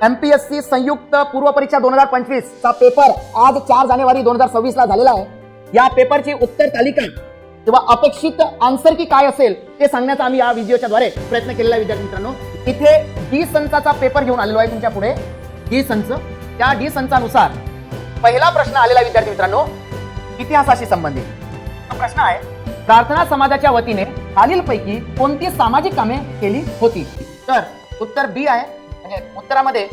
MPSC संयुक्त पूर्व परीक्षा 2025 चा पेपर आज 4 जानेवारी 2026 ला झालेला आहे. या पेपरची उत्तर तालिका किंवा अपेक्षित आन्सर की काय असेल ते सांगण्याचा आम्ही या व्हिडिओच्या द्वारे प्रयत्न केलेला आहे. विद्यार्थी मित्रांनो, इथे डी संचाचा पेपर घेऊन आलेलो आहे तुमच्या पुढे. डी संच, त्या डी संचानुसार पहिला प्रश्न आलेला विद्यार्थी मित्रांनो इतिहासाशी संबंधित प्रश्न आहे. प्रार्थना समाजाच्या वतीने खालीलपैकी कोणती सामाजिक कामे केली होती? तर उत्तर बी आहे. म्हणजे उत्तरामध्ये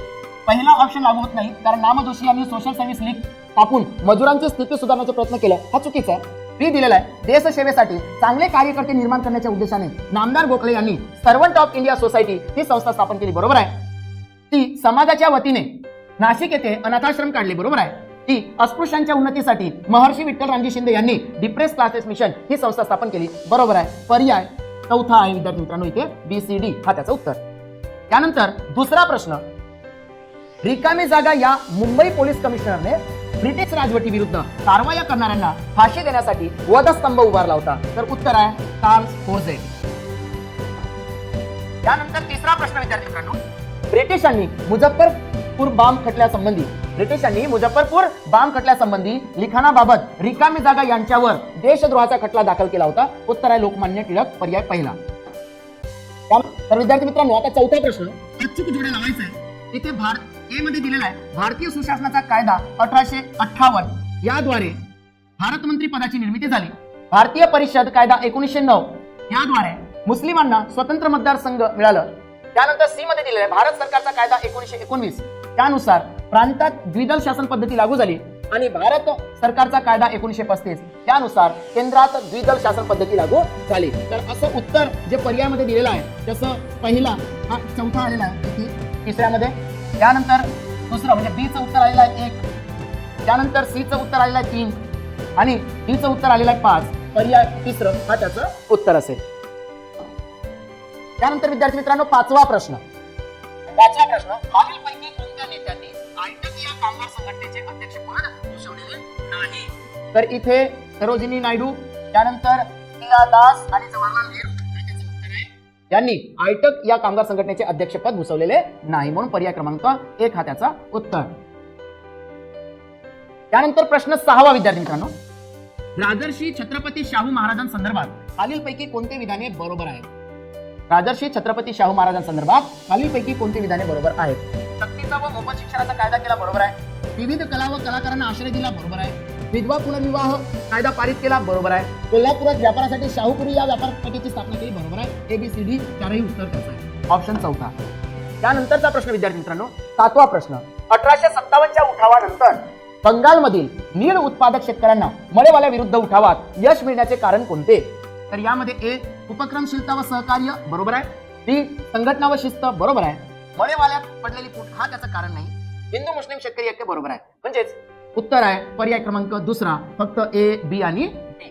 पहिला ऑप्शन लागू होत नाही, कारण नामजोशी यांनी सोशल सर्व्हिस लीग टाकून मजुरांची स्थिती सुधारण्याचा प्रयत्न केला, हा चुकीचा आहे. बी दिलेला आहे. देशसेवेसाठी चांगले कार्यकर्ते निर्माण करण्याच्या उद्देशाने नामदार गोखले यांनी सर्वंट ऑफ इंडिया सोसायटी ही संस्था स्थापन केली, बरोबर आहे. ती समाजाच्या वतीने नाशिक येथे अनाथाश्रम काढले, बरोबर आहे. ती अस्पृश्यांच्या उन्नतीसाठी महर्षी विठ्ठल रामजी शिंदे यांनी डिप्रेस क्लासेस मिशन ही संस्था स्थापन केली, बरोबर आहे. पर्याय चौथा आहे विद्यार्थी मित्रांनो, इथे BCD हा त्याचं उत्तर. त्यानंतर दुसरा प्रश्न, रिकामी जागा या मुंबई पोलीस कमिशनरने ब्रिटिश राजवटी विरुद्ध कारवाया करणाऱ्यांना फाशी देण्यासाठी वधस्तंभ उभारला होता. तर उत्तर आहे चार्ल्स फोर्जे. त्यानंतर तिसरा प्रश्न विद्यार्थी मित्रांनो, ब्रिटिशांनी मुझफ्फरपूर बॉम्ब खटल्यासंबंधी लिखाणाबाबत रिकामी जागा यांच्यावर देशद्रोहाचा खटला दाखल केला होता. उत्तर आहे लोकमान्य टिळक, पर्याय पहिला. तर विद्यार्थी मित्रांनो, आता चौथा प्रश्न अचूक जोड्या लावायचा आहे. इथे ए मध्ये दिलेला आहे भारतीय सुशासनाचा कायदा 1858 याद्वारे भारत मंत्री पदाची निर्मिती झाली. भारतीय परिषद कायदा 1909 याद्वारे मुस्लिमांना स्वतंत्र मतदारसंघ मिळालं. त्यानंतर सी मध्ये दिलेला आहे भारत सरकारचा कायदा 1919 त्यानुसार प्रांतात द्विदल शासन पद्धती लागू झाली आणि भारत सरकारचा कायदा 1935 त्यानुसार केंद्रात द्विदल शासन पद्धती लागू झाली. तर असं उत्तर जे पर्यायामध्ये दिलेलं आहे तसं पहिला हा चौथा आलेला आहे तिसऱ्यामध्ये. त्यानंतर दुसरं म्हणजे बी चं उत्तर आलेलं आहे 1, त्यानंतर सी चं उत्तर आलेलं आहे 3 आणि डी चं उत्तर आलेलं आहे 5. पर्याय तिसरं हा त्याचं उत्तर असेल. त्यानंतर विद्यार्थी मित्रांनो पाचवा प्रश्न खालीलपैकी कोणत्या नेत्यांनी आयटक या कामगार संघटनेचे अध्यक्षपद भूषवलेले नाही? तर इथे सरोजिनी नायडू, त्यानंतर टीआर दास आणि जवाहरलाल नेहरू यांनी आयटक या कामगार संघटनेचे अध्यक्षपद भूषवलेले नाही, म्हणून पर्याय क्रमांक 1 हा त्याचा उत्तर. त्यानंतर प्रश्न 6वा विद्यार्थी मित्रांनो, राजर्षी छत्रपती शाहू महाराजांसंदर्भात खालीलपैकी कोणते विधाने बरोबर आहेत? राजर्षी छत्रपती शाहू महाराजांसंदर्भात खालीलपैकी कोणती विधाने बरोबर आहेत? सक्तीचा व मोफत शिक्षणाचा कायदा केला, बरोबर आहे. विविध कला व कलाकारांना आश्रय दिला, बरोबर आहे. विधवा पुनर्विवाह कायदा पारित केला, बरोबर आहे. कोल्हापुरात व्यापारासाठी शाहूपुरी या व्यापार पेठेची स्थापना केली, बरोबर आहे. ABCD चारही उत्तर त्याचं आहे, ऑप्शन चौथा. त्यानंतरचा प्रश्न विद्यार्थी मित्रांनो 7वा प्रश्न, 1857च्या उठावानंतर बंगालमधील नीळ उत्पादक शेतकऱ्यांना मळेवाल्या विरुद्ध उठावात यश मिळण्याचे कारण कोणते? तर यामध्ये ए उपक्रमशीलता व सहकार्य, बरोबर आहे. बी संघटना व शिस्त, बरोबर आहे. मळेवाल्यात पडलेली फूट हा त्याचं कारण नाही. हिंदू मुस्लिम शेतकरी ऐक्य, बरोबर आहे. म्हणजेच उत्तर आहे पर्याय क्रमांक दुसरा, फक्त A, B आणि D.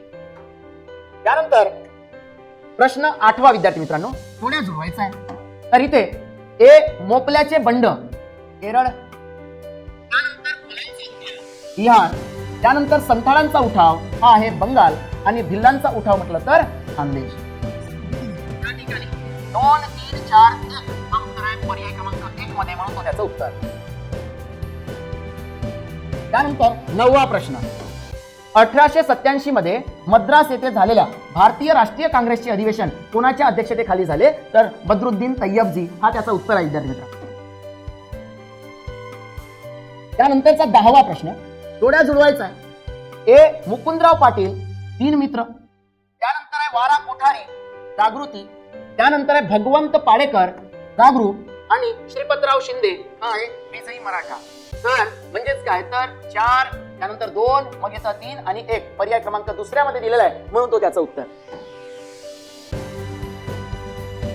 त्यानंतर प्रश्न 8वा विद्यार्थी मित्रांनो थोड्या जुळवायचा आहे. तर इथे ए मोपल्याचे बंड केरळ, त्यानंतर बिहार, त्यानंतर संथाळांचा उठाव हा आहे बंगाल आणि भिल्लांचा उठाव म्हटलं तर खानदेश. या ठिकाणी 2, 3, 4, 1 हा उत्तर आहे पर्याय क्रमांक 1 मध्ये, म्हणून तो त्याचं उत्तर. त्यानंतर 9वा प्रश्न, 1887 मध्ये मद्रास येथे झालेल्या भारतीय राष्ट्रीय काँग्रेसचे अधिवेशन कोणाच्या अध्यक्षतेखाली झाले? तर बद्रुद्दीन तय्यबजी हा त्याचा उत्तर आहे विद्यार्थी मित्र. त्यानंतरचा 10वा प्रश्न थोड्या जुळवायचा आहे. ए मुकुंदराव पाटील 3 मित्र, त्यानंतर आहे वारा कोठारी जागृती, त्यानंतर आहे भगवंत पाडेकर जागृत आणि श्रीपतराव शिंदे हा आहे विजयी मराठा. तर म्हणजेच काय, तर 4, त्यानंतर 2, मग येतं 3 आणि 1. पर्याय क्रमांक दुसऱ्यामध्ये दिलेला आहे, म्हणून तो त्याचं उत्तर.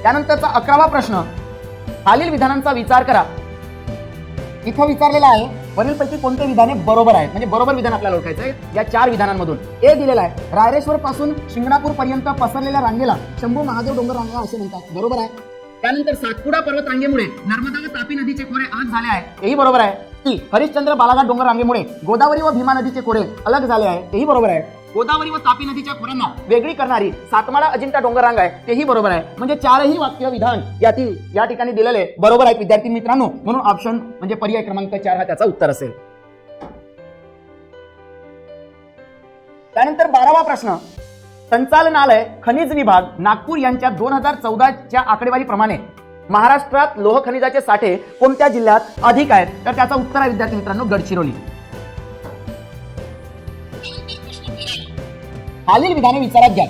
त्यानंतरचा 11वा प्रश्न, खालील विधानांचा विचार करा. इथं विचारलेला आहे वरीलपैकी कोणते विधाने बरोबर आहेत, म्हणजे बरोबर विधान आपल्याला ओळखायचं आहे या 4 विधानांमधून. ए दिलेला आहे रायरेश्वर पासून शिंगणापूर पर्यंत पसरलेल्या रांगेला शंभू महादेव डोंगर रांगा असे म्हणतात, बरोबर आहे. त्यानंतर सातपुडा पर्वत रांगेमुळे नर्मदा व तापी नदीचे खोरे अलग झाले आहे, हेही बरोबर आहे. की हरिश्चंद्र बालाघाट डोंगर रांगेमुळे गोदावरी व भीमा नदीचे खोरे अलग झाले आहे, हेही बरोबर आहे. गोदावरी व तापी नदीच्या खोऱ्यांना वेगळी करणारी सातमाळा अजिंठा डोंगररांग आहे, तेही बरोबर आहे. म्हणजे चारही वाक्य विधान या ठिकाणी दिलेले बरोबर आहेत विद्यार्थी मित्रांनो. म्हणून ऑप्शन म्हणजे पर्याय क्रमांक 4 हा त्याचा उत्तर असेल. त्यानंतर 12वा प्रश्न, संचालनालय खनिज विभाग नागपूर यांच्या 2014च्या आकडेवारीप्रमाणे महाराष्ट्रात लोह खनिजाचे साठे कोणत्या जिल्ह्यात अधिक आहेत? तर त्याचं उत्तर आहे विद्यार्थी मित्रांनो गडचिरोली. खालील विधाने विचारात घ्या.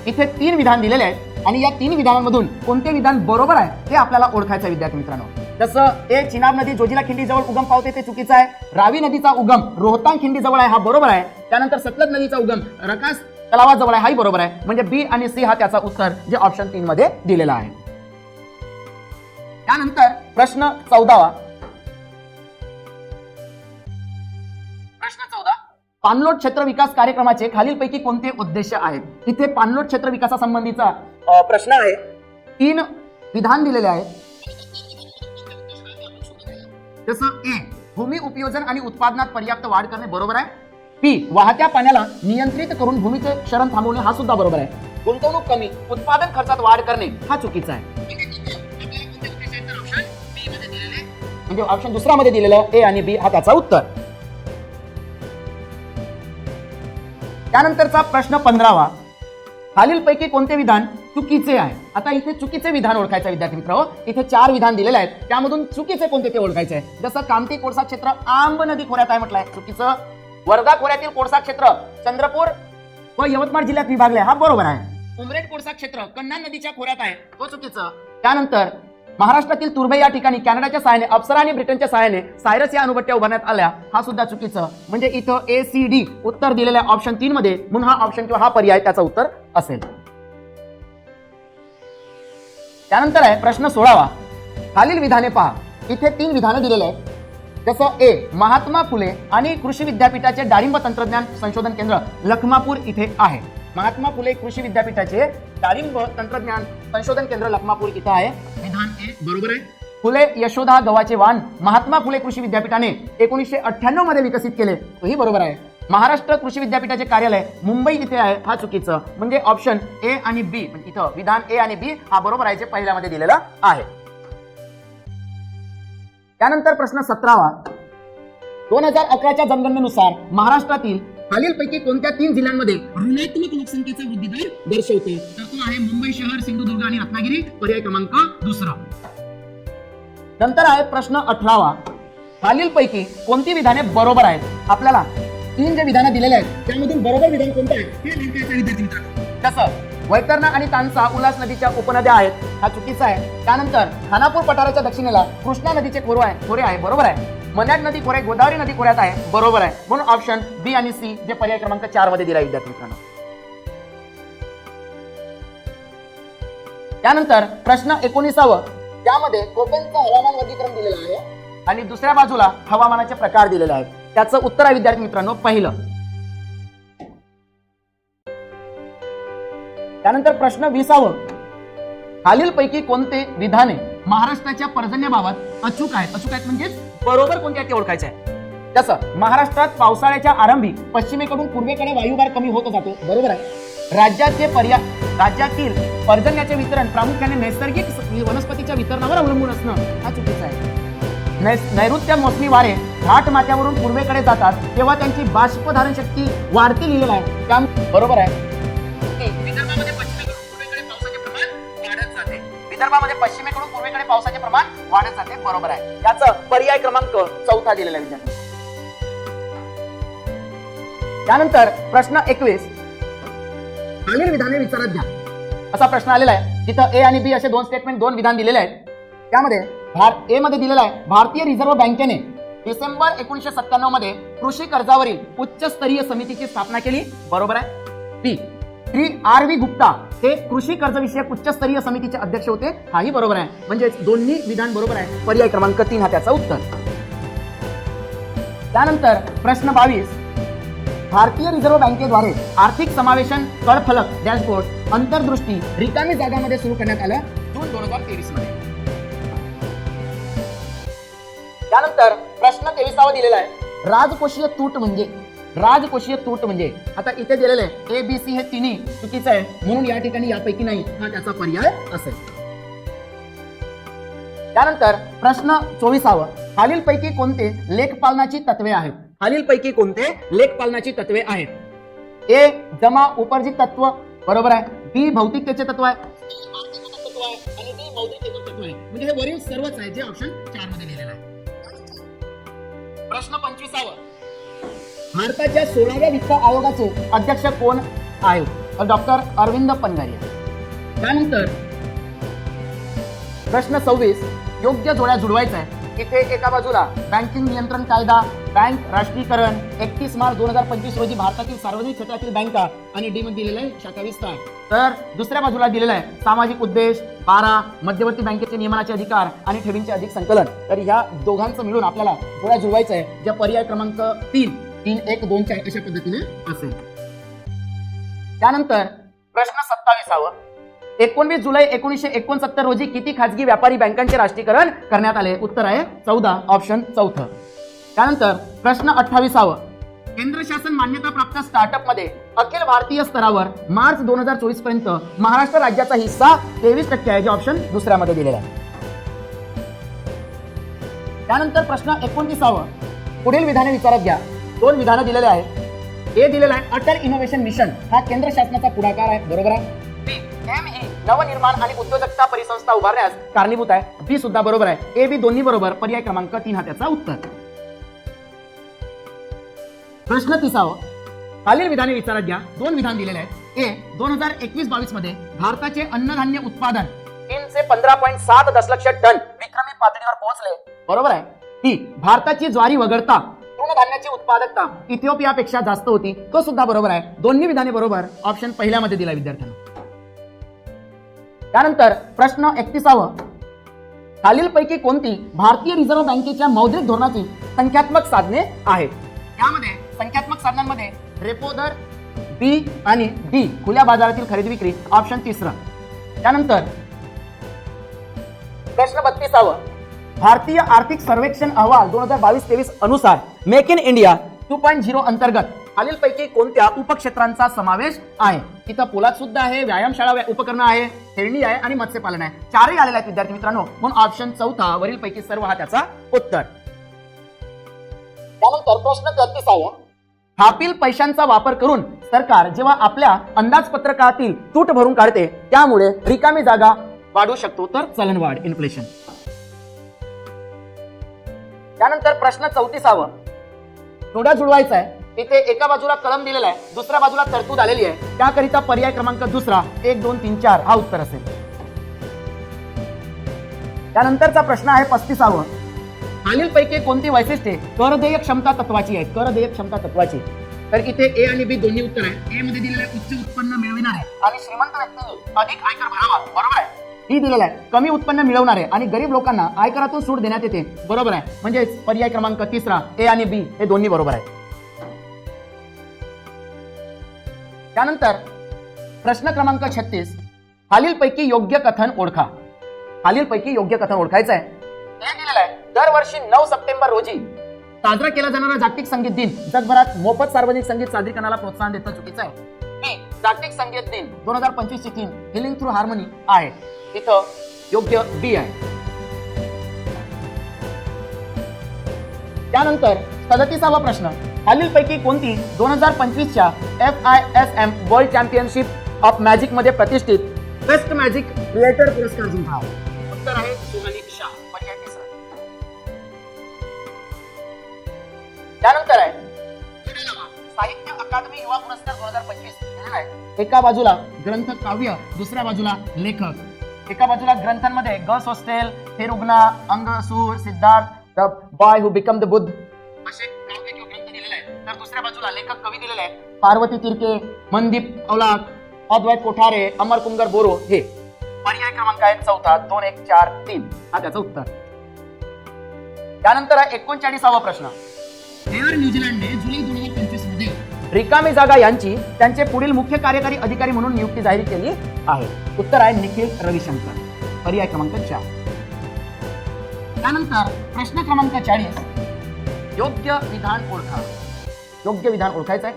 इथे 3 विधान दिलेले आहेत आणि या 3 विधानांमधून कोणते विधान बरोबर आहे ते आपल्याला ओळखायचं आहे विद्यार्थी मित्रांनो. जसं ए चिनाब नदी जोजिला खिंडी जवळ उगम पावते ते चुकीचं आहे. रावी नदीचा उगम रोहतांग खिंडी जवळ आहे हा बरोबर आहे. त्यानंतर सतलज नदीचा उगम रकास तलावाजवळ आहे हाही बरोबर आहे. म्हणजे बी आणि सी हा त्याचा उत्तर जे ऑप्शन 3 मध्ये दिलेला आहे. त्यानंतर प्रश्न 14वा. प्रश्न 14, पाणलोट क्षेत्र विकास कार्यक्रमाचे खालीलपैकी कोणते उद्देश आहेत? इथे पाणलोट क्षेत्र विकासासंबंधीचा प्रश्न आहे. 3 विधान दिलेले आहेत. जसं ए भूमी उपयोजन आणि उत्पादनात पर्याप्त वाढ करणे बरोबर आहे. बी वाहत्या पाण्याला नियंत्रित करून भूमीचे क्षरण थांबवणे हा सुद्धा बरोबर आहे. गुंतवणूक कमी उत्पादन खर्चात वाढ करणे हा चुकीचा आहे. म्हणजे ऑप्शन दुसरा मध्ये दिलेलं ए आणि बी हा त्याचा उत्तर. त्यानंतरचा प्रश्न 15वा. खालीलपैकी कोणते विधान चुकीचे आहे? आता इथे चुकीचे विधान ओळखायचं विद्यार्थी मित्रांनो. इथे 4 विधान दिलेले आहेत, त्यामधून चुकीचे कोणते ते ओळखायचे आहे. जसं कामठी कोळसा क्षेत्र आंब नदी खोऱ्यात आहे म्हटलंय, चुकीचं. वर्धा खोऱ्यातील कोळसा क्षेत्र चंद्रपूर व यवतमाळ जिल्ह्यात विभागले हा बरोबर आहे. उमरेड कोळसा क्षेत्र कन्हान नदीच्या खोऱ्यात आहे तो चुकीचं. त्यानंतर महाराष्ट्रातील तुर्भे या ठिकाणी कॅनडाच्या सहाय्याने अप्सरा आणि ब्रिटनच्या सहाय्याने सायरस या अणुभट्ट्या उभारण्यात आल्या हा सुद्धा चुकीचं. म्हणजे इथं ए सी डी उत्तर दिलेलं आहे ऑप्शन 3 मध्ये. म्हणून हा ऑप्शन किंवा हा पर्याय त्याचा उत्तर असेल. त्यानंतर आहे प्रश्न 16वा. खालील विधाने पहा. इथे 3 विधानं दिलेले आहेत. जसं ए महात्मा फुले आणि कृषी विद्यापीठाचे डाळिंब तंत्रज्ञान संशोधन केंद्र लखमापूर इथे आहे. महात्मा फुले कृषी विद्यापीठाचे डाळिंब तंत्रज्ञान संशोधन केंद्र लखमापूर इथं आहे. विधान ए बरोबर आहे. फुले यशोदा गव्हाचे वाण महात्मा फुले कृषी विद्यापीठाने 1998 मध्ये विकसित केले तोही बरोबर आहे. महाराष्ट्र कृषी विद्यापीठाचे कार्यालय मुंबई इथे आहे हा चुकीचं. म्हणजे ऑप्शन ए आणि बी इथं विधान ए आणि बी हा बरोबर आहे जे पहिल्यामध्ये दिलेला आहे. त्यानंतर प्रश्न 17वा. 2011च्या जनगणनेनुसार महाराष्ट्रातील खालीलपैकी कोणत्या 3 जिल्ह्यांमध्ये ऋणात्मक लोकसंख्येचा वृद्धी दर दर्शवते? तर तो आहे मुंबई शहर, सिंधुदुर्ग आणि रत्नागिरी. पर्याय क्रमांक 2. नंतर आहे प्रश्न 18वा. खालीलपैकी कोणती विधाने बरोबर आहेत? आपल्याला 3 जे विधानं दिलेले आहेत त्यामधून बरोबर विधान कोणतं आहे हे लिहायचं विद्यार्थी मित्रांनो. तसं वैतरणा आणि तानसा उल्हास नदीच्या उपनद्या आहेत हा चुकीचा आहे. त्यानंतर खानापूर पठाराच्या दक्षिणेला कृष्णा नदीचे खोरे आहे बरोबर आहे. मन्याड नदी खोरे गोदावरी नदी खोऱ्यात आहे बरोबर आहे. म्हणून ऑप्शन बी आणि सी जे पर्याय क्रमांक 4 मध्ये दिला विद्यार्थी मित्रांनो. त्यानंतर प्रश्न 19वा. त्यामध्ये कोकणचं हवामान वर्गीकरण दिलेलं आहे आणि दुसऱ्या बाजूला हवामानाचे प्रकार दिलेले आहेत. त्याचं उत्तर आहे विद्यार्थी मित्रांनो पहिलं. त्यानंतर प्रश्न 20वा. खालीलपैकी कोणते विधाने महाराष्ट्राच्या पर्जन्याबाबत अचूक आहेत म्हणजे बरोबर कोणते आहेत ते ओळखायचे आहे. तसं महाराष्ट्रात पावसाळ्याच्या आरंभी पश्चिमेकडून पूर्वेकडे वायुभार कमी होत जातो बरोबर आहे. राज्यातील पर्जन्याचे वितरण प्रामुख्याने नैसर्गिक वनस्पतीच्या वितरणावर अवलंबून असणं हा चुकीचा आहे. नैऋत्य मोसमी वारे घाट माथ्यावरून पूर्वेकडे जातात तेव्हा त्यांची बाष्पधारण शक्ती वाढती लिहिलेलं आहे त्या बरोबर आहे. विदर्भामध्ये पश्चिमेकडून पूर्वेकडे पावसाचे प्रमाण वाढत जाते बरोबर आहे. याचा पर्याय क्रमांक 4 दिलेला आहे विद्यार्थी. त्यानंतर प्रश्न 21. खालील विधाने विचारात घ्या असा प्रश्न आलेला आहे. जिथं ए आणि बी असे 2 स्टेटमेंट 2 विधान दिलेले आहेत. त्यामध्ये ए मध्ये दिलेला आहे भारतीय रिझर्व्ह बँकेने डिसेंबर 1997 मध्ये कृषी कर्जावरील उच्चस्तरीय समितीची स्थापना केली बरोबर आहे. बी श्री RV गुप्ता हे कृषी कर्ज विषयक उच्चस्तरीय समितीचे अध्यक्ष होते हाही बरोबर आहे. म्हणजे दोन्ही विधान बरोबर आहे. पर्याय क्रमांक 3 हा त्याचा उत्तर. त्यानंतर प्रश्न 22. भारतीय रिझर्व्ह बँकेद्वारे आर्थिक समावेशन कळफलक डॅशबोर्ड अंतर्दृष्टी रिकामी जागांमध्ये सुरू करण्यात आलं जून 2023 मध्ये. त्यानंतर प्रश्न 23वा दिलेला आहे राजकोषीय तूट म्हणजे राजकोषीय तूट म्हणजे आता इथे दिलेलं आहे ABC हे तिन्ही चुकीचं आहे, म्हणून या ठिकाणी यापैकी नाही हा त्याचा पर्याय असेल. त्यानंतर प्रश्न 24. खालीलपैकी कोणते लेखपालनाची तत्वे आहेत? खालीलपैकी कोणते लेखपालनाची तत्वे आहेत? ए जमा उपार्जित तत्व बरोबर आहे, बी भौतिकतेचे तत्व आहे, आणि डी मौलिकतेचे तत्व आहे. म्हणजे हे वरील सर्वच आहे जे ऑप्शन 4 मध्ये दिलेलं आहे. प्रश्न 25. भारताच्या 16व्या वित्त आयोगाचे अध्यक्ष कोण आहेत? डॉक्टर अरविंद पनगारिया. त्यानंतर प्रश्न 26. योग्य जोड्या जुळवायचा आहे. इथे एका बाजूला बँकिंग नियंत्रण कायदा, बँक राष्ट्रीयकरण, 31 मार्च 2025 रोजी भारतातील सार्वजनिक क्षेत्रातील बँका आणि डी मध्ये दिलेलं आहे शाखा विस्तार. तर दुसऱ्या बाजूला दिलेला आहे सामाजिक उद्देश, 12 मध्यवर्ती बँकेचे नियमनाचे अधिकार आणि ठेवींचे अधिक संकलन. तर ह्या दोघांचं मिळून आपल्याला जोड्या जुळवायचा आहे, ज्या पर्याय क्रमांक 3, 3, 1, 2, 4 अशा पद्धतीने असेल. त्यानंतर प्रश्न 27. 19 जुलै 1969 रोजी किती खाजगी व्यापारी बँकांचे राष्ट्रीयकरण करण्यात आले? उत्तर आहे 14, ऑप्शन 4. त्यानंतर प्रश्न 28. केंद्र शासन मान्यता प्राप्त स्टार्टअप मध्ये अखिल भारतीय स्तरावर मार्च 2024 पर्यंत महाराष्ट्र राज्याचा हिस्सा 23% आहे, जे ऑप्शन दुसऱ्यामध्ये दिलेला आहे. त्यानंतर प्रश्न 29. पुढील विधाने विचारात घ्या. 2 विधानं दिलेले आहेत. ए दिलेला आहे अटल इनोव्हेशन मिशन हा केंद्र शासनाचा पुढाकार आहे, बरोबर आहे. बी ME नवनिर्माण आणि उद्योजकता परिसंस्था उभारण्यास कारणीभूत आहे, बी सुद्धा बरोबर आहे. ए बी दोन्ही बरोबर, पर्याय क्रमांक 3 हा त्याचा उत्तर. प्रश्न 30. खालील विधाने विचारात घ्या. 2 विधान दिलेले आहेत. ए 2021-22 मध्ये भारताचे अन्नधान्य उत्पादन 315.7 दशलक्ष टन विक्रमी पातळीवर पोहोचले, बरोबर आहे. बी भारताची ज्वारी वगळता तृणधान्याची उत्पादकता इथिओपियापेक्षा जास्त होती, तो सुद्धा बरोबर आहे. दोन्ही विधाने बरोबर, ऑप्शन पहिल्यामध्ये दिला विद्यार्थ्यांना. त्यानंतर प्रश्न 31. खालीलपैकी कोणती भारतीय रिझर्व्ह बँकेच्या मौद्रिक धोरणाची संख्यात्मक साधने आहेत? यामध्ये संख्यात्मक साधनांमध्ये रेपो दर, बी आणि डी खुल्या बाजारातील खरेदी विक्री, ऑप्शन 3. त्यानंतर प्रश्न 32. भारतीय आर्थिक सर्वेक्षण अहवाल 2022-23 अनुसार मेक इन इंडिया 2.0 अंतर्गत खालीलपैकी कोणत्या उपक्षेत्रांचा समावेश आहे? इथं पोलाद सुद्धा आहे, व्यायामशाळा उपकरण आहे, खेळणी आहे आणि मत्स्यपालन आहे. 4ही आलेले आहेत विद्यार्थी मित्रांनो, म्हणून ऑप्शन 4 वरील पैकी सर्व हा त्याचा उत्तर. त्यानंतर प्रश्न 33. खालील पैशांचा वापर करून सरकार जेव्हा आपल्या अंदाजपत्रकातील तूट भरून काढते त्यामुळे रिकामी जागा वाढू शकतो, तर चलनवाढ, इन्फ्लेशन. त्यानंतर प्रश्न 34. जोड्या जुळवायचा आहे. इथे एका बाजूला कलम दिलेला आहे, दुसऱ्या बाजूला तरतूद आलेली आहे, त्याकरिता पर्याय क्रमांक 2 1, 2, 3, 4 हा उत्तर असेल. त्यानंतरचा प्रश्न आहे 35. खालीलपैकी कोणती वैशिष्ट्ये करदेय क्षमता तत्वाची आहेत? करदेय क्षमता तत्वाची. तर इथे ए आणि बी दोन्ही उत्तर आहे. ए मध्ये दिलेलं आहे उच्च उत्पन्न मिळविणारे आणि श्रीमंत व्यक्तींनी अधिक आयकर भरावा, बरोबर आहे. ही दिलेलं आहे कमी उत्पन्न मिळवणारे आणि गरीब लोकांना आयकरातून सूट देण्यात येते, बरोबर आहे. म्हणजे पर्याय क्रमांक 3 ए आणि बी हे दोन्ही बरोबर आहे. त्यानंतर प्रश्न क्रमांक 36. खालीलपैकी योग्य कथन ओळखा. खालीलपैकी योग्य कथन ओळखायचं आहे. हे दिलेलं आहे दरवर्षी 9 सप्टेंबर रोजी साजरा केला जाणारा जागतिक संगीत दिन जगभरात मोफत सार्वजनिक संगीत सादरीकरणाला प्रोत्साहन देणं चुकीचं आहे. बी जागतिक संगीत दिन 2025 ची थीम हिलिंग थ्रू हार्मनी आहे, इथं योग्य बी आहे. त्यानंतर 37वा प्रश्न. खालीलपैकी कोणती 2025च्या FISM world championship of magic मध्ये प्रतिष्ठित बेस्ट मॅजिक क्रिएटर पुरस्कार जिंकला? उत्तर आहे सोनाली शाह, पर्याय 3. त्यानंतर आहे साहित्य अकादमी युवा पुरस्कार 2025. एका बाजूला ग्रंथ काव्य, दुसऱ्या बाजूला लेखक. एका बाजूला ग्रंथांमध्ये गर्ल्स हॉस्टेल, हे रुग्णा, अंगसूर, Siddhartha, the boy who become the Buddha असे काव्य किंवा ग्रंथ दिलेले आहेत. तर दुसऱ्या बाजूला लेखक कवी दिलेले आहेत पार्वती तिरके, मनदीप औलाक, अद्वैत कोठारे, अमर कुंगर बोरो. हे पर्याय क्रमांक आहे 4 2, 1, 4, 3 हा त्याचं उत्तर. त्यानंतर 39वा प्रश्न. एअर न्यूझीलंडने जुलै 2025 मध्ये रिकामी जागा यांची त्यांचे पुढील मुख्य कार्यकारी अधिकारी म्हणून नियुक्ती जाहीर केली आहे. उत्तर आहे निखिल रविशंकर, पर्याय क्रमांक 4. त्यानंतर प्रश्न क्रमांक 40. योग्य विधान ओळखा. योग्य विधान ओळखायचं आहे.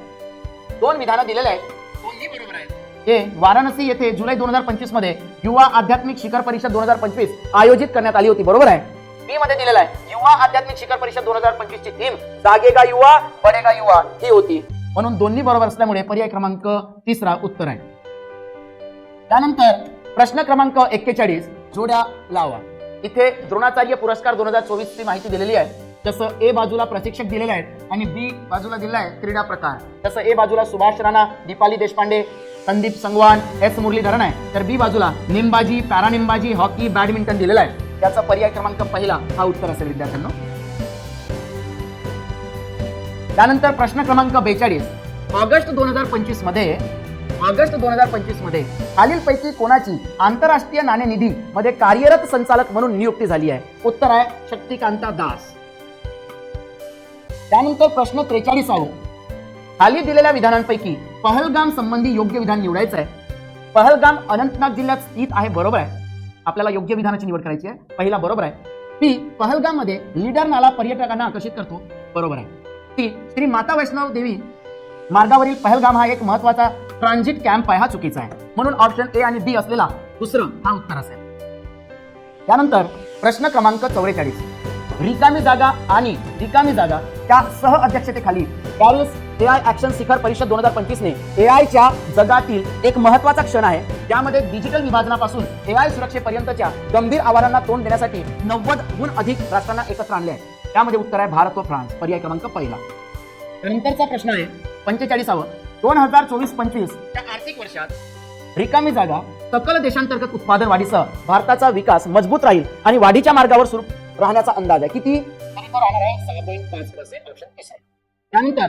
2 विधानं दिलेले आहेत, दोन्ही बरोबर आहेत. हे वाराणसी येथे जुलै 2025 मध्ये युवा आध्यात्मिक शिखर परिषद 2025 आयोजित करण्यात आली होती. बरोबर आहे. बी मध्ये दिलेला आहे युवा आध्यात्मिक शिखर परिषद 2025 ची थीम जागेगा युवा बढेगा युवा ही होती. म्हणून दोन्ही बरोबर असल्यामुळे पर्याय क्रमांक 3 उत्तर आहे. त्यानंतर प्रश्न क्रमांक 41 जोड्या लावा. इथे द्रोणाचार्य पुरस्कार 2024 ची माहिती दिलेली आहे. जसं ए बाजूला प्रशिक्षक दिलेले आहेत आणि बी बाजूला दिलेला आहे क्रीडा प्रकार. जसं ए बाजूला सुभाष राणा, दीपाली देशपांडे, संदीप संगवान, एस मुरलीधरन आहे, तर बी बाजूला नेमबाजी, पॅरानेमबाजी, हॉकी, बॅडमिंटन दिलेला आहे. त्याचा पर्याय क्रमांक 1 हा उत्तर असेल विद्यार्थ्यांनो. त्यानंतर प्रश्न क्रमांक 42 ऑगस्ट 2025 मध्ये खालीलपैकी कोणाची आंतरराष्ट्रीय नाणेनिधी मध्ये कार्यरत संचालक म्हणून नियुक्ती झाली आहे? उत्तर आहे शक्तिकांता दास. त्यानंतर प्रश्न 43 खाली दिलेल्या विधानांपैकी पहलगाम संबंधी योग्य विधान निवडायचं आहे. पहलगाम अनंतनाग जिल्ह्यात स्थित आहे. बरोबर आहे. आपल्याला योग्य विधानाची निवड करायची आहे. पहिला बरोबर आहे. बी पहलगाम मध्ये लीडर नाला पर्यटकांना आकर्षित करतो. बरोबर आहे. सी श्री माता वैष्णव देवी मार्गावरील पहलगाम हा एक महत्वाचा ट्रान्झिट कॅम्प आहे. हा चुकीचा आहे. म्हणून ऑप्शन ए आणि बी असलेला दुसरं हा उत्तर असेल. त्यानंतर प्रश्न क्रमांक 44 रिकामी जागा त्या सह अध्यक्षतेखाली पॅरिस एआय ऍक्शन शिखर परिषद 2025 ने एआयच्या जगातील एक महत्वाचा क्षण आहे. त्यामध्ये डिजिटल विभाजनापासून एआय सुरक्षेपर्यंतच्या गंभीर आव्हानांना तोंड देण्यासाठी 90हून अधिक राष्ट्रांना एकत्र आणले आहे. त्यामध्ये उत्तर आहे भारत व फ्रान्स. पर्याय क्रमांक 1. नंतरचा प्रश्न आहे 45 2024-25 त्या आर्थिक वर्षात रिकामी जागा सकल देशांतर्गत उत्पादन वाढीसह भारताचा विकास मजबूत राहील आणि वाढीच्या मार्गावर सुरू राहण्याचा अंदाज आहे. किती? 6.5%. Option A. त्यानंतर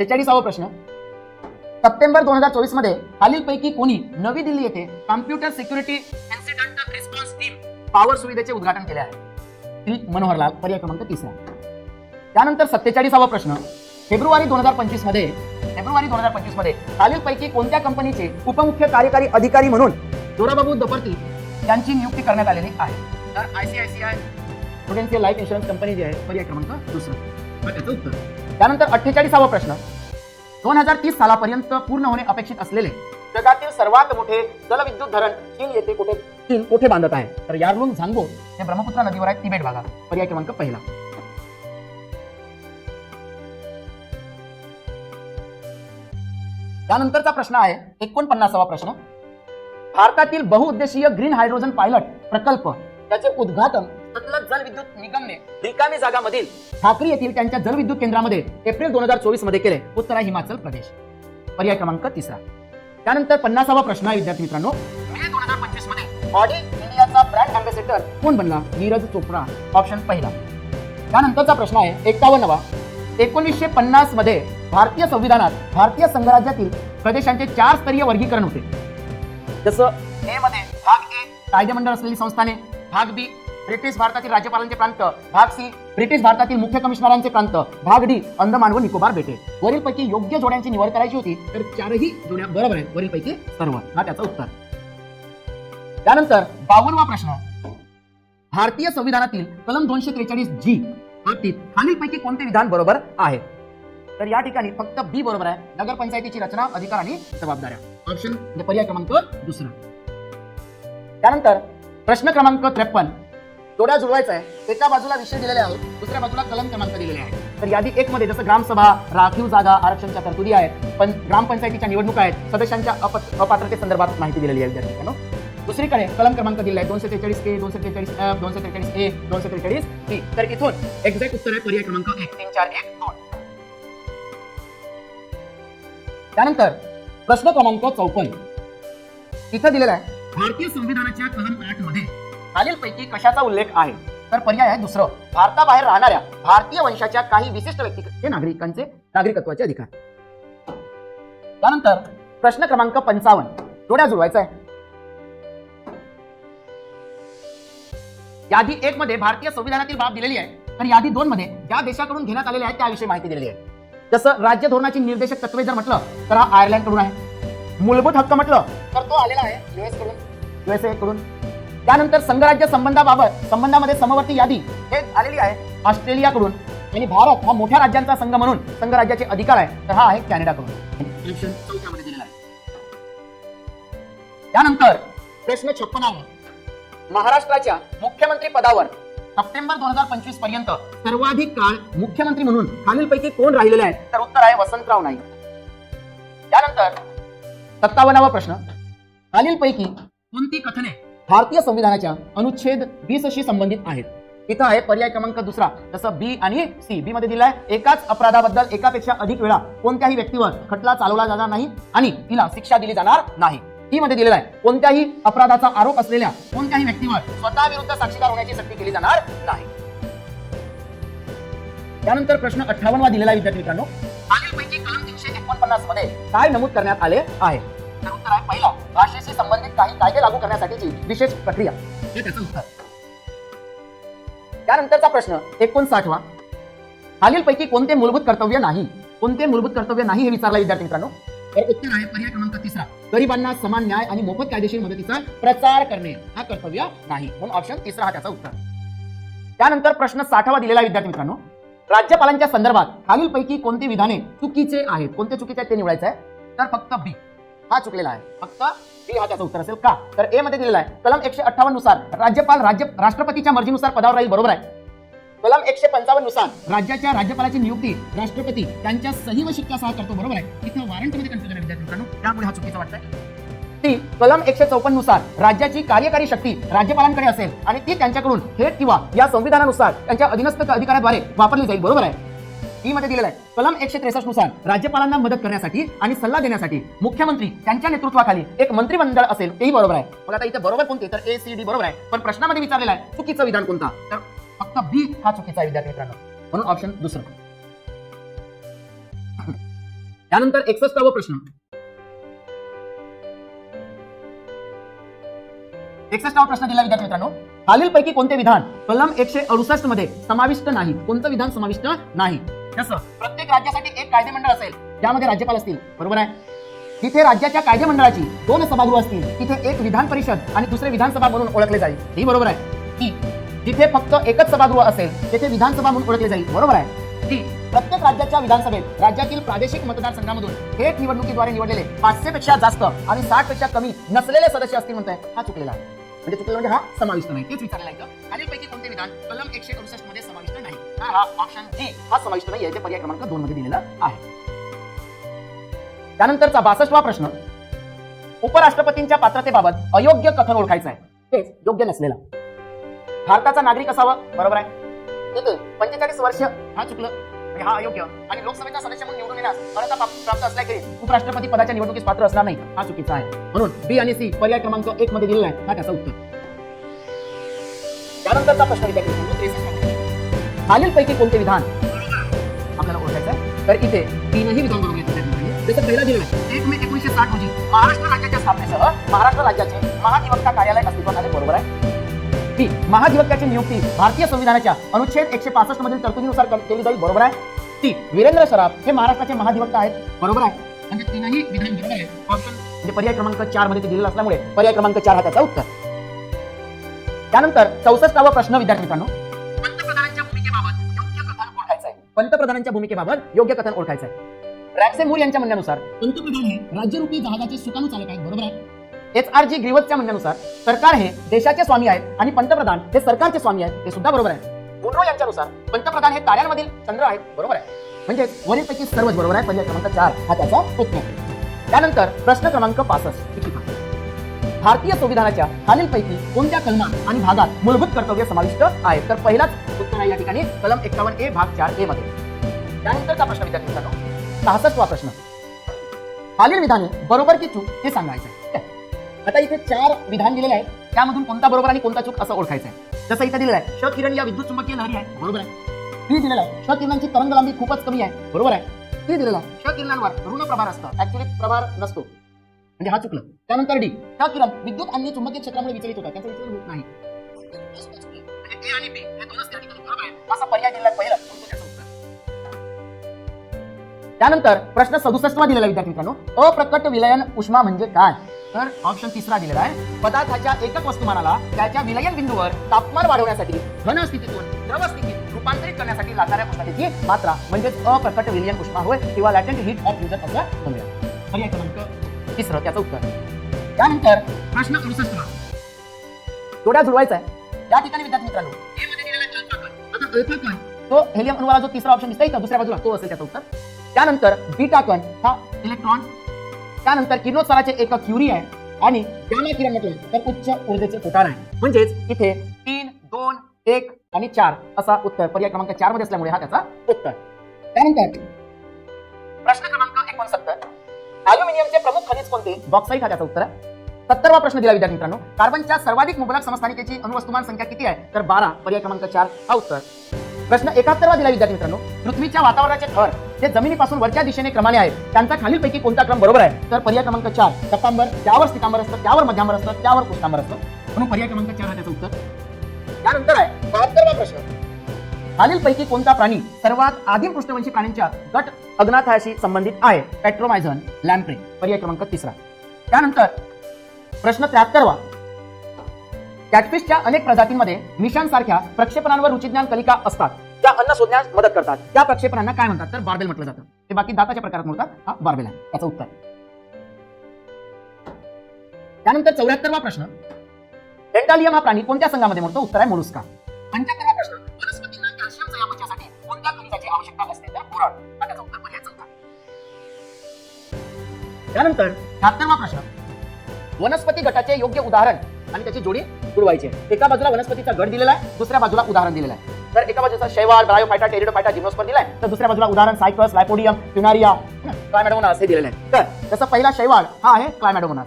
46 प्रश्न सप्टेंबर 2024 मध्ये खालीलपैकी कोणी नवी दिल्ली येथे computer security incident response team power सुविधेचे उद्घाटन केले आहे? श्री मनोहर लाल. पर्याय क्रमांक 3. त्यानंतर 47 प्रश्न फेब्रुवारी 2025 मध्ये खालीलपैकी कोणत्या कंपनीचे उपमुख्य कार्यकारी अधिकारी म्हणून जोराबाबू दपर्ती यांची नियुक्ती करण्यात आलेली आहे? तर ICICI prudential life insurance company जी आहे. पर्याय क्रमांक 2 त्याचं उत्तर. त्यानंतर 48 प्रश्न 2030 सालापर्यंत पूर्ण होणे अपेक्षित असलेले जगातील सर्वात मोठे जलविद्युत धरण चीन कोठे बांधत आहे? तर यार्लुंग झांगो हे ब्रह्मपुत्रा नदीवर आहे तिबेट भागात. पर्याय क्रमांक 1. त्यानंतरचा प्रश्न आहे 49 प्रश्न भारतातील बहुउद्देशीय ग्रीन हायड्रोजन पायलट प्रकल्प त्याचे उद्घाटन सतलज जलविद्युत निगमने रिकामी जागामधील ठाकरी येथील त्यांच्या जलविद्युत केंद्रामध्ये एप्रिल 2024 मध्ये केले. उत्तर आहे हिमाचल प्रदेश. पर्याय क्रमांक 3. त्यानंतर 50 प्रश्न आहे विद्यार्थी मित्रांनो मे 2025 मध्ये ऑडी इंडियाचा ब्रँड अँबॅसेडर कोण बनला? नीरज चोप्रा. ऑप्शन 1. त्यानंतरचा प्रश्न आहे 51 1950 मध्ये भारतीय संविधानात भारतीय संघराज्यातील प्रदेशांचे 4 स्तरीय वर्गीकरण होते. जसं ए मध्ये भाग ए कायदेमंडळ असलेली संस्थाने, भाग बी ब्रिटिश भारतातील राज्यपालांचे प्रांत, भाग सी ब्रिटिश भारतातील मुख्य कमिशनरांचे प्रांत, भाग डी अंदमान व निकोबार बेटे. वरीलपैकी योग्य जोड्यांची निवड करायची होती तर 4ही जोड्या बरोबर आहेत. वरीलपैकी सर्व हा त्याचा उत्तर. त्यानंतर 52 प्रश्न भारतीय संविधानातील कलम 243G बाबतीत खालीलपैकी कोणते विधान बरोबर आहे? तर या ठिकाणी फक्त बी बरोबर आहे. नगरपंचायतीची रचना, अधिकार आणि जबाबदाऱ्या. ऑप्शन पर्याय क्रमांक 2. त्यानंतर प्रश्न क्रमांक 53 जोड्या जुळवायचा आहे. एका बाजूला विषय दिलेले आहेत, दुसऱ्या बाजूला कलम क्रमांक दिलेले आहेत. तर यादी 1 मध्ये जसं ग्रामसभा, राखीव जागा, आरक्षणच्या तरतुदी आहेत, पण ग्रामपंचायतीच्या निवडणुका आहेत, सदस्यांच्या अपात्रतेसंदर्भात माहिती दिलेली आहे विद्यार्थ्यांनो. दुसरीकडे कलम क्रमांक दिला आहे 243A, 243F, 243A, 243B. तर इथून एक्झॅक्ट उत्तर आहे पर्याय क्रमांक 1, 3, 4, 1, 2. त्यानंतर प्रश्न क्रमांक 54 इथं दिलेला आहे भारतीय संविधानाच्या कलम 8 मध्ये खालीलपैकी कशाचा उल्लेख आहे? तर पर्याय आहे दुसरं भारताबाहेर राहणाऱ्या भारतीय वंशाच्या काही विशिष्ट व्यक्तीचे नागरिकांचे नागरिकत्वाचे अधिकार. त्यानंतर प्रश्न क्रमांक 55 जोड्या जुळवायचा आहे. यादी 1 मध्ये भारतीय संविधानातील बाब दिलेली आहे, तर यादी 2 मध्ये ज्या देशाकडून घेण्यात आलेले आहेत त्याविषयी माहिती दिलेली आहे. जसं राज्य धोरणाची निर्देशक तत्वे जर म्हटलं तर हा आयर्लंड कडून आहे. मूलभूत हक्क म्हटलं तर तो आलेला आहे USA कडून. त्यानंतर संघराज्य संबंधामध्ये समवर्ती यादी हे आलेली आहे ऑस्ट्रेलिया कडून. आणि भारत हा मोठ्या राज्यांचा संघ म्हणून संघराज्याचे अधिकार आहे तर हा आहे कॅनडाकडून. ऑप्शन चौथ्यामध्ये दिलेला आहे. त्यानंतर प्रश्न 56 महाराष्ट्राच्या मुख्यमंत्री पदावर सप्टेंबर 2025 पर्यंत सर्वाधिक काळ मुख्यमंत्री म्हणून खालीलपैकी कोण राहिलेले आहेत तर उत्तर आहे वसंतराव नाईक. त्यानंतर 57वा प्रश्न खालीलपैकी कोणती कथने भारतीय संविधानाच्या अनुच्छेद 20 शी संबंधित आहेत. इथं आहे पर्याय क्रमांक दुसरा, जसं बी आणि सी. बी मध्ये दिलाय एकाच अपराधाबद्दल एकापेक्षा अधिक वेळा कोणत्याही व्यक्तीवर खटला चालवला जाणार नाही आणि तिला शिक्षा दिली जाणार नाही. टी मध्ये दिलेला आहे कोणत्याही अपराधाचा आरोप असलेल्या कोणत्याही व्यक्तीवर स्वतः विरुद्ध साक्षीदार होण्याची सक्ती केली जाणार नाही. त्यानंतर प्रश्न 58वा दिलेला विद्यार्थी मित्रांनो खालीलपैकी कलम 349 मध्ये काय नमूद करण्यात आले आहे तर उत्तर आहे पहिला भाषेशी संबंधित काही कायदे लागू करण्यासाठीची विशेष प्रक्रिया हे त्याचं उत्तर. त्यानंतरचा प्रश्न 59वा खालीलपैकी कोणते मूलभूत कर्तव्य नाही हे विचारला विद्यार्थी मित्रांनो तर उत्तर आहे पर्याय क्रमांक तिसरा गरिबांना समान न्याय आणि मोफत कायदेशीर मदतीचा प्रचार करणे हा कर्तव्य नाही म्हणून ऑप्शन तिसरा हा त्याचा उत्तर. त्यानंतर प्रश्न 60वा दिलेला विद्यार्थी मित्रांनो राज्यपालांच्या संदर्भात खालीलपैकी कोणती विधाने चुकीचे आहेत कोणते चुकीचे आहेत ते निवडायचं आहे तर फक्त बी हा चुकलेला आहे फक्त बी हा त्याचा उत्तर असेल का तर ए मध्ये दिलेला आहे कलम 158 नुसार राज्यपाल राष्ट्रपतीच्या मर्जीनुसार पदावर राहील बरोबर आहे. कलम 155 नुसार राज्याच्या राज्यपालाची नियुक्ती राष्ट्रपती त्यांच्या सही व शिक्क्यासह करतो बरोबर आहे. इथं वॉरंट मध्ये कन्फ्युजन आहे विद्यार्थी मित्रांनो त्यामुळे हा चुकीचा वाटतंय. ती कलम 154 नुसार राज्याची कार्यकारी शक्ती राज्यपालांकडे असेल आणि ती त्यांच्याकडून थेट किंवा या संविधानानुसार त्यांच्या अधीनस्थ अधिकाऱ्याद्वारे वापरली जाईल बरोबर आहे. ई मध्ये दिलेला आहे कलम 163 नुसार राज्यपालांना मदत करण्यासाठी आणि सल्ला देण्यासाठी मुख्यमंत्री त्यांच्या नेतृत्वाखाली एक मंत्रिमंडळ असेल तेही बरोबर आहे. मग आता इथे बरोबर कोणते तर ए सी डी बरोबर आहे पण प्रश्नामध्ये विचारलेला आहे चुकीचं विधान कोणता तर फक्त बी हा चुकीचा आहे विद्यार्थी मित्रांनो म्हणून ऑप्शन दुसरं. त्यानंतर 61वा प्रश्न 61वा प्रश्न दिला विद्यार्थी मित्रांनो खालीलपैकी कोणते विधान कलम 168 मध्ये समाविष्ट नाही कोणतं विधान समाविष्ट नाही जसं प्रत्येक राज्यासाठी एक कायदेमंडळ असेल त्यामध्ये राज्यपाल असतील बरोबर आहे. तिथे राज्याच्या कायदेमंडळाची 2 सभागृह असतील तिथे एक विधान परिषद आणि दुसरे विधानसभा म्हणून ओळखले जाईल ही बरोबर आहे. की जिथे फक्त एकच सभागृह असेल तेथे विधानसभा म्हणून ओळखले जाईल बरोबर आहे. की प्रत्येक राज्याच्या विधानसभेत राज्यातील प्रादेशिक मतदारसंघामधून थेट निवडणुकीद्वारे निवडलेले 500 पेक्षा जास्त आणि 60 पेक्षा कमी नसलेले सदस्य असतील म्हणताय हा चुकलेला आहे म्हणजे चुकलेला म्हणजे हा समाविष्ट नाही तेच विचारलेला आहे. खालीलपैकी कोणते विधान कलम 168 मध्ये समाविष्ट नाही तर हा ऑप्शन जी हा समाविष्ट नाही आहे ते पर्याय क्रमांक 2 मध्ये दिलेला आहे. त्यानंतरचा 62वा प्रश्न उपराष्ट्रपतींच्या पात्रतेबाबत अयोग्य कथन ओळखायचं आहे तेच योग्य नसलेला. भारताचा नागरिक असावा बरोबर आहे. तिथे 45 वर्ष हा चुकलं म्हणजे हा अयोग्य आणि लोकसभेचा सदस्य म्हणून निवडून येण्यास अर्हता प्राप्त असल्याखेरीज उपराष्ट्रपती पदाच्या निवडणुकीस पात्र असणार नाही हा चुकीचा आहे म्हणून बी आणि सी पर्याय क्रमांक 1 मध्ये दिलेला आहे हा त्याचा उत्तर. त्यानंतरचा प्रश्न खालीलपैकी कोणते विधान आपल्याला ओळखायचं आहे तर इथे तीनही विधान बरोबर आहेत. जसं पहिला दिलेला आहे 1 मे 1960 रोजी महाराष्ट्र राज्याच्या स्थापनेसह महाराष्ट्र राज्याचे महाधिवक्ता कार्यालय अस्तित्वात आले बरोबर आहे. की महाधिवक्त्याची नियुक्ती भारतीय संविधानाच्या अनुच्छेद 165 मधील तरतुदीनुसार केली जाईल बरोबर आहे. ती वीरेंद्र सराफ हे महाराष्ट्राचे महाधिवक्ता आहेत बरोबर आहे. म्हणजे तीनही विधान बरोबर आहे. ऑप्शन म्हणजे पर्याय क्रमांक 4 मध्ये ते दिलेला असल्यामुळे पर्याय क्रमांक 4 हा त्याचा उत्तर. त्यानंतर 64वा प्रश्न विद्यार्थी मित्रांनो पंतप्रधानांच्या भूमिकेबाबत योग्य कथन ओळखायचं आहे. पंतप्रधानांच्या भूमिकेबाबत योग्य कथन ओळखायचं आहे. रॅक्से मूर यांच्या म्हणण्यानुसार पंतप्रधान हे राज्यरूपी जहाजाचे सुकाणू चालक आहेत बरोबर आहे. HRG ग्रीवसच्या म्हणण्यानुसार सरकार हे देशाचे स्वामी आहेत आणि पंतप्रधान हे सरकारचे स्वामी आहेत ते सुद्धा बरोबर आहे. मुनरो यांच्यानुसार पंतप्रधान हे ताऱ्यांमधील चंद्र आहेत बरोबर आहे. म्हणजे वरीलपैकी सर्वच बरोबर आहे पर्याय क्रमांक 4 हा त्याचा उत्तर. त्यानंतर प्रश्न क्रमांक 65 भारतीय संविधानाच्या खालीलपैकी कोणत्या कलमात आणि भागात मूलभूत कर्तव्य समाविष्ट आहेत तर पहिलाच उत्तर आहे या ठिकाणी कलम 51A भाग 4A मध्ये. त्यानंतरचा प्रश्न विद्यार्थी मित्रांनो 66वा प्रश्न खालील विधाने बरोबर की चूक हे सांगायचं आहे. आता इथे 4 विधान दिलेले आहेत त्यामधून कोणता बरोबर आणि कोणता चूक असं ओळखायचं आहे. जसं इथे दिलेलं आहे श किरण या विद्युत चुंबकीय लहरी आहे बरोबर आहे. टी दिलेला आहे श किरणांची तरंग लांबी खूपच कमी आहे बरोबर आहे. टी दिलेला आहे श किरणांवर ऋण प्रभार असतं ऍक्च्युअली प्रभार नसतो म्हणजे हा चुकलं. त्यानंतर डी श किरण विद्युत आणि चुंबकीय क्षेत्रामुळे विचलित होतात त्याचं विचलन होत नाही म्हणजे ए आणि बी हे दोनच त्या ठिकाणी बरोबर आहे असा पर्याय दिलेला पहिला. त्यानंतर प्रश्न 67वा दिलेला विद्यार्थी मित्रांनो अप्रकट विलयन उष्मा म्हणजे काय तर ऑप्शन तिसरा दिलेला आहे पदार्थाच्या एकक वस्तुमानाला त्याच्या विलयन बिंदूवर तापमान वाढवण्यासाठी घन स्थितीतून द्रव स्थितीत रूपांतरित करण्यासाठी लागणाऱ्या उष्णतेची मात्रा म्हणजेच अप्रकट विलियन उष्मा होय किंवा लॅटेंट हीट ऑफ फ्युजन असं म्हणूया. पर्याय क्रमांक तिसरं त्याचं उत्तर. त्यानंतर प्रश्न 68 जोड्या जुळवायचा आहे. या ठिकाणी विद्यार्थी मित्रांनो A मध्ये दिलेला अल्फा कण, आता अल्फा कण तो हेलियम अणुवाला जो तिसरा ऑप्शन दिसतोय दुसऱ्या बाजूला तो असेल त्याचं उत्तर. त्यानंतर बीटा कण हा इलेक्ट्रॉन, त्यानंतर किरणोत्सर्गाचे एकक क्युरी आहे आणि गॅमा किरण म्हटलं तर उच्च ऊर्जेचे फोटॉन आहे. म्हणजेच इथे 3, 2, 1 आणि 4 असा उत्तर पर्याय क्रमांक 4 मध्ये असल्यामुळे हा त्याचा उत्तर. त्यानंतर प्रश्न क्रमांक 69 अॅल्युमिनियमचे प्रमुख खनिज कोणते? बॉक्साईट हा त्याचा उत्तर आहे. 70वा प्रश्न दिला विद्यार्थी मित्रांनो, कार्बनच्या सर्वाधिक मुबलक समस्थानिकेची अणुवस्तुमान संख्या किती आहे? तर 12, पर्याय क्रमांक 4 हा उत्तर. प्रश्न 71वा दिला विद्यार्थी मित्रांनो, पृथ्वीच्या वातावरणाचे थर जे जमिनीपासून वरच्या दिशेने क्रमाने आहेत त्यांचा खालीलपैकी कोणता क्रम बरोबर आहे? तर पर्याय क्रमांक 4 तपांबर, त्यावर स्थितांबर असतं, त्यावर मध्यांबर असतं, त्यावर पुष्टांबर असतं, म्हणून पर्याय क्रमांक 4 हा त्याचं उत्तर. त्यानंतर आहे 72वा प्रश्न, खालीलपैकी कोणता प्राणी सर्वात आदिम पृष्ठवंशी प्राण्यांच्या गट अग्नाथाशी संबंधित आहे? पेट्रोमायझन, लॅम्प्रे, पर्याय क्रमांक 3. त्यानंतर प्रश्न 73वा, कॅटफिशच्या अनेक प्रजातींमध्ये मिशांसारख्या प्रक्षेपणांवर रुचिज्ञान कलिका असतात त्या अन्न शोधण्यास मदत करतात. त्या प्रक्षेपणांना काय म्हणतात? तर बार्बेल म्हटलं जातं. ते बाकी दाताच्या प्रकारात मोडतात, हा बार्बेल आहे त्याचं उत्तर. त्यानंतर 74वा प्रश्न, डेंटालियम हा प्राणी कोणत्या संघामध्ये मोडतो? उत्तर आहे मोलुस्का. 75वा प्रश्न, वनस्पतींना कॅल्शियम चयापचयासाठी कोणत्या खनिजाची आवश्यकता असते? तर बोरॉन, हा त्याचा उत्तर पर्याय 4. त्यानंतर 76वा प्रश्न, वनस्पती गटाचे योग्य उदाहरण आणि त्याची जोडी जुळवायची आहे. एका बाजूला वनस्पतीचा गट दिलेला आहे, दुसऱ्या बाजूला उदाहरण दिलेलं आहे. तर एका बाजूचा शैवाल, ब्रायोफायटा, टेरिडोफायटा, जिम्नोस्पर्म दिलाय, तर दुसऱ्या बाजूला उदाहरण सायकस, लायपोडियम, फ्युनारिया, क्लायमॅडोमोनास हे दिलेलं आहे. तर जसं पहिला शैवाल हा आहे क्लायमॅडोमोनास,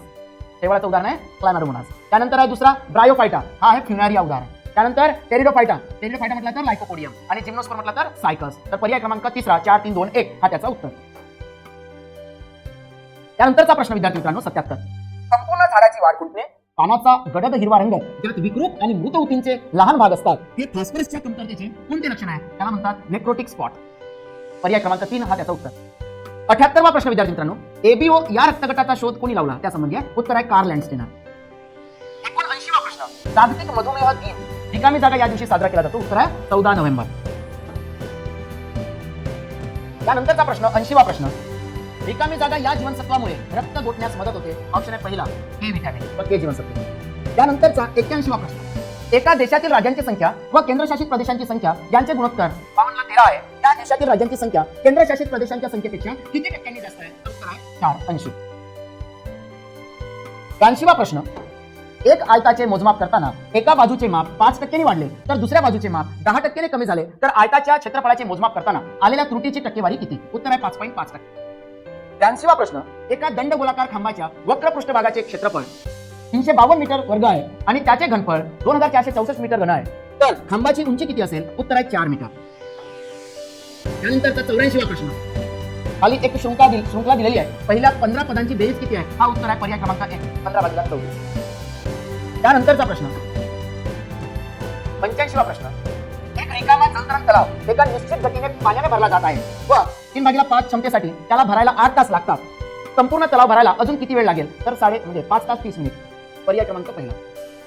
शैवालाचं उदाहरण आहे क्लायमॅडोमोनास. त्यानंतर आहे दुसरा ब्रायोफायटा, हा आहे फ्युनारिया उदाहरण. त्यानंतर टेरिडोफायटा म्हटलं तर लायकोपोडियम आणि जिम्नोस्पर्म म्हटलं तर सायकस. तर पर्याय क्रमांक 3 4 3 2 1 हा त्याचा उत्तर. त्यानंतरचा प्रश्न विद्यार्थी मित्रांनो 77, संपूर्ण झाडाची वाढ खुंटणे, पानाचा गडद हिरवा रंग, ज्यात विकृत आणि मृत ऊतींचे लहान भाग असतात, हे फॉस्फरसच्या कमतरतेचे कोणते लक्षण आहे? त्याला म्हणतात नेक्रोटिक स्पॉट. पर्याय क्रमांक 3 हा त्याचा उत्तर. 78वा प्रश्न विद्यार्थी मित्रांनो, एबीओ या रक्तगटाचा शोध कोणी लावला? त्यासंबंधी आहे उत्तर आहे कार्ल लँडस्टेनर. 79वा प्रश्न, जागतिक मधुमेह दिन रिकामी जागा या दिवशी साजरा केला जातो? उत्तर आहे 14 नोव्हेंबर. त्यानंतरचा प्रश्न 80वा प्रश्न, रिकामी जागा या जीवनसत्वामुळे रक्त गोठण्यास मदत होते? ऑप्शन आहे पहिला के व्हिटॅमिन व के जीवनसत्व. त्यानंतरचा 81वा प्रश्न, एका देशातील राज्यांची संख्या व केंद्रशासित प्रदेशांची संख्या यांचे गुणोत्तर 52:13 आहे. त्या देशातील राज्यांची संख्या केंद्रशासित प्रदेशांच्या संख्येपेक्षा किती टक्क्यांनी जास्त आहे? उत्तर आहे 4:80. 82वा प्रश्न, एक आयताचे मोजमाप करताना एका बाजूचे माप 5% वाढले तर दुसऱ्या बाजूचे माप 10% कमी झाले तर आयताच्या क्षेत्रफळाचे मोजमाप करताना आलेल्या त्रुटीची टक्केवारी किती? उत्तर आहे 5.5%. 83वा प्रश्न, एका दंडगोलाकार खांबाच्या वक्र पृष्ठभागाचे क्षेत्रफळ 352 मीटर वर्ग आहे आणि त्याचे घनफळ 2464 मीटर घन आहे, तर खांबाची उंची किती असेल? उत्तर आहे 4 मीटर. त्यानंतरचा 84वा प्रश्न, खाली एक शृंखला दिलेली आहे, पहिल्या 15 पदांची बेरीज किती आहे? हा उत्तर आहे पर्याय क्रमांक 1 15/24. त्यानंतरचा प्रश्न 85वा प्रश्न, एक रिकामा जलतरण तलाव एका निश्चित गतीने पाण्याने भरला जात आहे व 3/5 क्षमतेसाठी त्याला भरायला 8 तास लागतात. संपूर्ण तलाव भरायला अजून किती वेळ लागेल? तर 5 तास 30 मिनिट. पर्याय क्रमांक पहिला.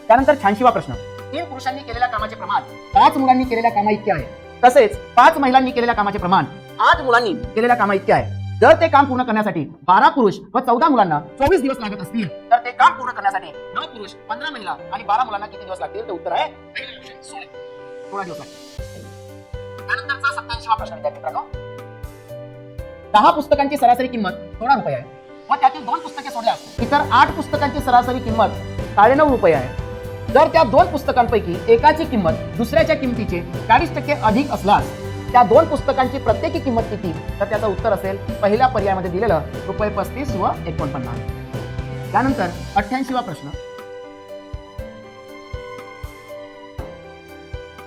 त्यानंतर 86वा प्रश्न, 3 पुरुषांनी केलेल्या कामाचे प्रमाण 5 मुलांनी केलेल्या कामा इतके आहे, तसेच 5 महिलांनी केलेल्या कामाचे प्रमाण 8 मुलांनी केलेल्या कामा इतके आहे. जर ते काम पूर्ण करण्यासाठी 12 पुरुष व 14 मुलांना 24 दिवस लागत असतील तर ते काम पूर्ण करण्यासाठी 9 पुरुष 15 महिला आणि 12 मुलांना किती दिवस लागतील? तर उत्तर आहे 16 दिवस लागतील. त्यानंतरचा 87वा प्रश्न विद्यार्थी मित्रांनो, 10 पुस्तकांची सरासरी किंमत 16 रुपये आहे व त्यातील 2 पुस्तके सोडल्यास इतर 8 पुस्तकांची सरासरी किंमत 9.5 रुपये आहे. जर त्या 2 पुस्तकांपैकी एकाची किंमत दुसऱ्याच्या किमतीचे 40% अधिक असल्यास त्या 2 पुस्तकांची प्रत्येकी किंमत किती? तर त्याचं उत्तर असेल पहिल्या पर्यायामध्ये दिलेलं ₹35 व 49. त्यानंतर 88वा प्रश्न,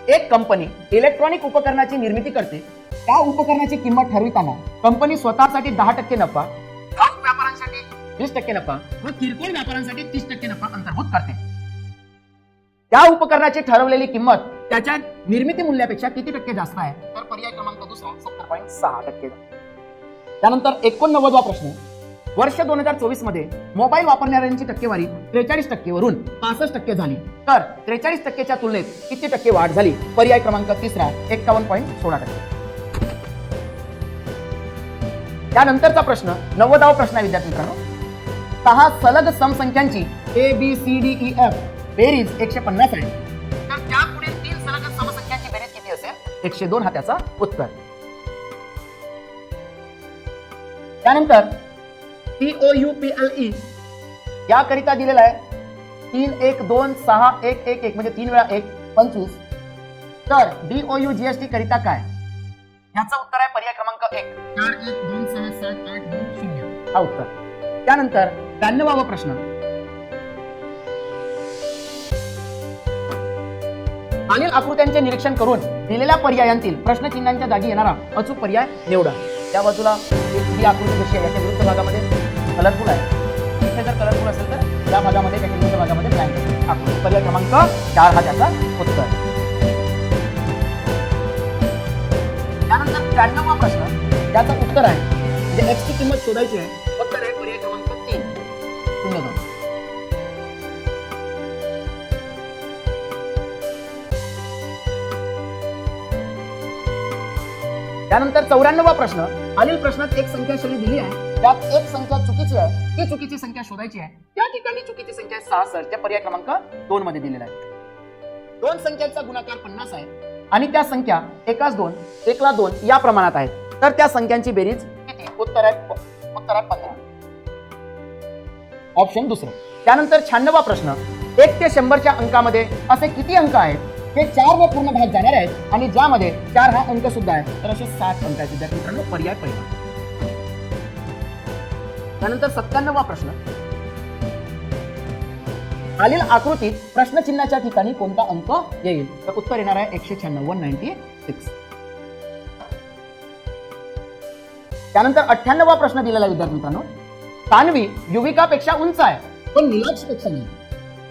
एक कंपनी इलेक्ट्रॉनिक उपकरणाची निर्मिती करते, त्या उपकरणाची किंमत ठरविताना कंपनी स्वतःसाठी 10% नफा, घाऊक व्यापाऱ्यांसाठी 20% नफा व किरकोळ व्यापाऱ्यांसाठी 30% नफा अंतर्भूत करते. त्या उपकरणाची ठरवलेली किंमत त्याच्या निर्मिती मूल्यापेक्षा किती टक्के जास्त आहे? तर पर्याय क्रमांक दुसरा 70.6%. त्यानंतर 89वा प्रश्न, वर्ष 2024 मध्ये मोबाईल वापरणाऱ्यांची टक्केवारी 43% वरून 65% झाली, तर 43% तुलनेत किती टक्के वाढ झाली? पर्याय क्रमांक तिसरा 51.16%. त्यानंतरचा प्रश्न 90वा प्रश्न आहे विद्यार्थी मित्रांनो. 6 सलग समसंख्यांची ABCDEF बेरीज 150 आहे. तर त्या पुढील 3 सलग समसंख्यांची बेरीज किती असेल? 102 हा त्याचा उत्तर. त्यानंतर TOUPLE याकरिता दिलेला आहे 3 1 2 6 1 1 1 म्हणजे 3 वेळा 1 25. तर DOUGST करिता काय? याचं उत्तर आहे पर्याय क्रमांक 1 4 1 2 6 7 8 2 0 हा उत्तर. त्यानंतर 92वा प्रश्न. खालील आकृत्यांचे निरीक्षण करून दिलेल्या पर्यायांतील प्रश्नचिन्हांच्या जागी येणारा अचूक पर्याय निवडा. त्या बाजूला ही आकृती कशी आहे? याच्या विरुद्ध भागामध्ये कलरफुल आहे. इथे जर कलरफुल असेल तर या भागामध्ये त्याच्या विरुद्ध भागामध्ये ब्लँक असेल. आकृती पर्याय क्रमांक 4 हा त्याचा उत्तर. त्यानंतर 93वा प्रश्न त्याचं उत्तर आहे म्हणजे x ची किंमत शोधायची आहे. उत्तर आहे पर्याय क्रमांक 3 0.2. त्यानंतर 94वा प्रश्न. खालील प्रश्नात एक संख्या श्रेणी दिली आहे, त्यात एक संख्या चुकीची आहे, ती चुकीची संख्या शोधायची आहे. त्या ठिकाणी चुकीची संख्या 6 सर त्या पर्याय क्रमांक 2 मध्ये दिलेला आहे. दोन संख्यांचा गुणाकार 50 आहे आणि त्या संख्या एकास 2 1ला 2 या प्रमाणात आहेत. तर त्या संख्यांची बेरीज किती? उत्तर आहे 15. ऑप्शन दुसरं. त्यानंतर 96वा प्रश्न. 1 ते 100च्या अंकामध्ये असे किती अंक आहेत हे 4 व पूर्ण भाग जाणार आहेत आणि ज्यामध्ये 4 हा अंक सुद्धा आहे? तर असे 7 अंक आहेत विद्यार्थी मित्रांनो. पर्याय पहिला. त्यानंतर 97वा प्रश्न. खालील आकृतीत प्रश्नचिन्हाच्या ठिकाणी कोणता अंक येईल? तर उत्तर येणार आहे 196 196. त्यानंतर 98वा प्रश्न दिलेला विद्यार्थी मित्रांनो. तान्वी युविकापेक्षा उंच आहे पण नीलाक्षपेक्षा नाही.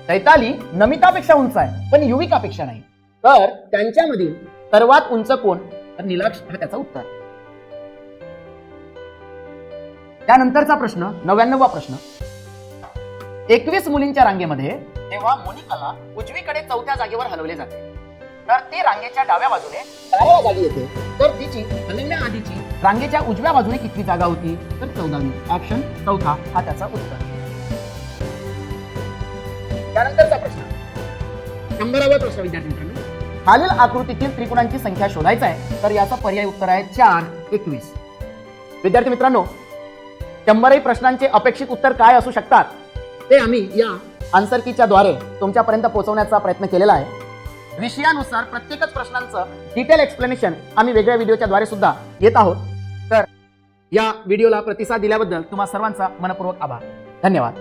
चैताली नमितापेक्षा उंच आहे पण युविकापेक्षा नाही. तर त्यांच्यामधील सर्वात उंच कोण? तर नीलाक्ष हा त्याचा उत्तर. त्यानंतरचा प्रश्न 99वा प्रश्न. 21 मुलींच्या रांगेमध्ये तेव्हा मोनिकाला उजवीकडे 4थ्या जागेवर हलवले जाते. तर ती रांगेच्या डाव्या बाजूने डाव्या जागी येते. तर तिची हलवण्याआधीची रांगेच्या उजव्या बाजूने किती जागा होती? तर 14वी. ऑप्शन चौथा हा त्याचा उत्तर. त्यानंतरचा प्रश्न 100वा प्रश्न विद्यार्थी मित्रांनो. खालील आकृतीतील त्रिकोणांची संख्या शोधायचा आहे. तर याचा पर्याय उत्तर आहे 4 21. विद्यार्थी मित्रांनो 100ही प्रश्नांचे अपेक्षित उत्तर काय असू शकतात ते आम्ही या आन्सर कीच्या द्वारे तुमच्यापर्यंत पोहोचवण्याचा प्रयत्न केलेला आहे. विषयानुसार प्रत्येकच प्रश्नांचं डिटेल एक्सप्लेनेशन आम्ही वेगळ्या व्हिडिओच्या द्वारे सुद्धा येत आहोत. तर या व्हिडिओला प्रतिसाद दिल्याबद्दल तुम्हा सर्वांचा मनपूर्वक आभार. धन्यवाद.